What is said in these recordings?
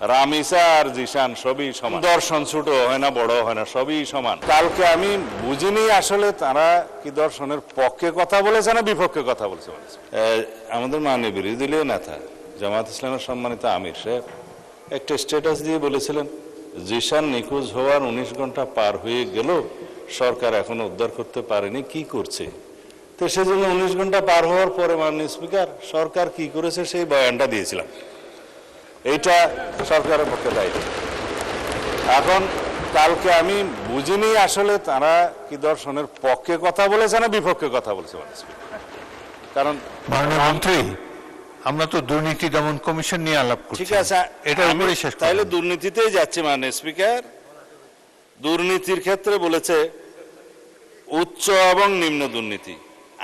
রামিসা আর জিশান সবই সমান, দর্শন ছোট হয় না বড় হয় না, সবই সমান। কালকে আমি বুঝিনি আসলে তারা কি দর্শনের পক্ষে কথা বলেছে না বিপক্ষে কথা বলেছে। আমাদের মাননীয় বিরোধী দলীয় নেতা জামায়াত ইসলামের সম্মানিত আমির সাহেব একটা স্ট্যাটাস দিয়ে বলেছিলেন জিশান নিখোঁজ হওয়ার 19 ঘন্টা পার হয়ে গেল, সরকার এখনো উদ্ধার করতে পারেনি, কি করছে? তো সেজন্য 19 ঘন্টা পার হওয়ার পরে মাননীয় স্পিকার সরকার কি করেছে সেই বয়ানটা দিয়েছিলাম। এইটা সরকারের পক্ষে দায়িত্ব। এখন কালকে আমি বুঝিনি আসলে তারা কি দর্শনের পক্ষে কথা বলেছে না বিপক্ষে কথা বলেছে। কারণ মাননীয় মন্ত্রী, আমরা তো দুর্নীতি দমন কমিশন নিয়ে আলাপ করছি। ঠিক আছে, এটা উপরই শেষ তাইলে দুর্নীতিতেই যাচ্ছে। মাননীয় স্পিকার দুর্নীতির ক্ষেত্রে বলেছে উচ্চ এবং নিম্ন দুর্নীতি।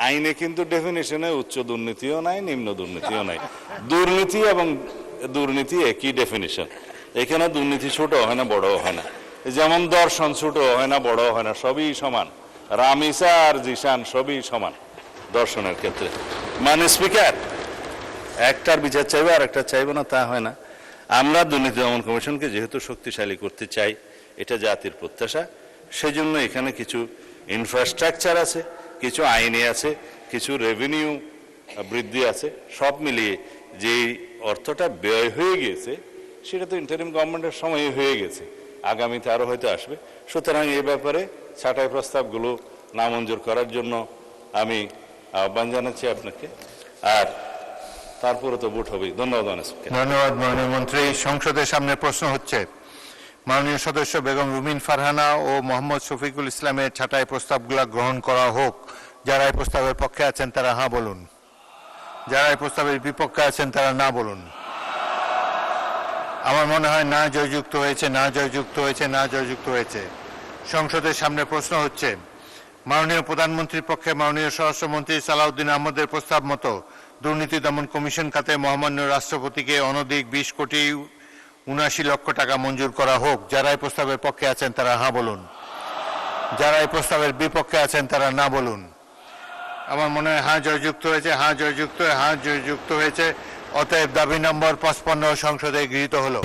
আইনে কিন্তু ডেফিনিশনে উচ্চ দুর্নীতিও নাই, নিম্ন দুর্নীতিও নাই। দুর্নীতি এবং দুর্নীতি একই ডেফিনিশন। এখানে দুর্নীতি ছোট হয় না বড় হয় না, যেমন দর্শন ছোট হয় না বড় হয় না, সবই সমান। রামিসা আর জিশান সবই সমান দর্শনের ক্ষেত্রে। মানে স্পিকার একটার বিচার চাইবে আর একটা চাইবে না, তা হয় না। আমরা দুর্নীতি দমন কমিশনকে যেহেতু শক্তিশালী করতে চাই, এটা জাতির প্রত্যাশা, সেজন্য এখানে কিছু ইনফ্রাস্ট্রাকচার আছে, কিছু আইনে আছে, কিছু রেভিনিউ বৃদ্ধি আছে, সব মিলিয়ে যেই অর্থটা ব্যয় হয়ে গিয়েছে সেটা তো ইন্টারিম গভর্নমেন্টের সময় হয়ে গেছে, আগামীতে আরও হয়তো আসবে। সুতরাং এই ব্যাপারে ছাঁটাই প্রস্তাবগুলো নামঞ্জুর করার জন্য আমি আহ্বান জানাচ্ছি আপনাকে। আর তারপরে তো ভোট হবেই। ধন্যবাদ। ধন্যবাদ মাননীয় মন্ত্রী। সংসদের সামনে প্রশ্ন হচ্ছে মাননীয় সদস্য বেগম রুমিন ফারহানা ও মোহাম্মদ শফিকুল ইসলামের ছাঁটাই প্রস্তাবগুলো গ্রহণ করা হোক। যারা এই প্রস্তাবের পক্ষে আছেন তারা হ্যাঁ বলুন, যারা এই প্রস্তাবের বিপক্ষে আছেন তারা না বলুন। আমার মনে হয় না জয়যুক্ত হয়েছে, না জয়যুক্ত হয়েছে, না জয়যুক্ত হয়েছে। সংসদের সামনে প্রশ্ন হচ্ছে মাননীয় প্রধানমন্ত্রীর পক্ষে মাননীয় স্বরাষ্ট্রমন্ত্রী সালাউদ্দিন আহমদের প্রস্তাব মতো দুর্নীতি দমন কমিশন খাতে মহামান্য রাষ্ট্রপতিকে অনধিক 20 কোটি 79 লক্ষ টাকা মঞ্জুর করা হোক। যারা এই প্রস্তাবের পক্ষে আছেন তারা হ্যাঁ বলুন, যারা এই প্রস্তাবের বিপক্ষে আছেন তারা না বলুন। আমার মনে হয় হ্যাঁ জয়যুক্ত হয়েছে, হ্যাঁ জয়যুক্ত, হ্যাঁ জয়যুক্ত হয়েছে। অতএব দাবি নম্বর 55 সংসদে গৃহীত হলো।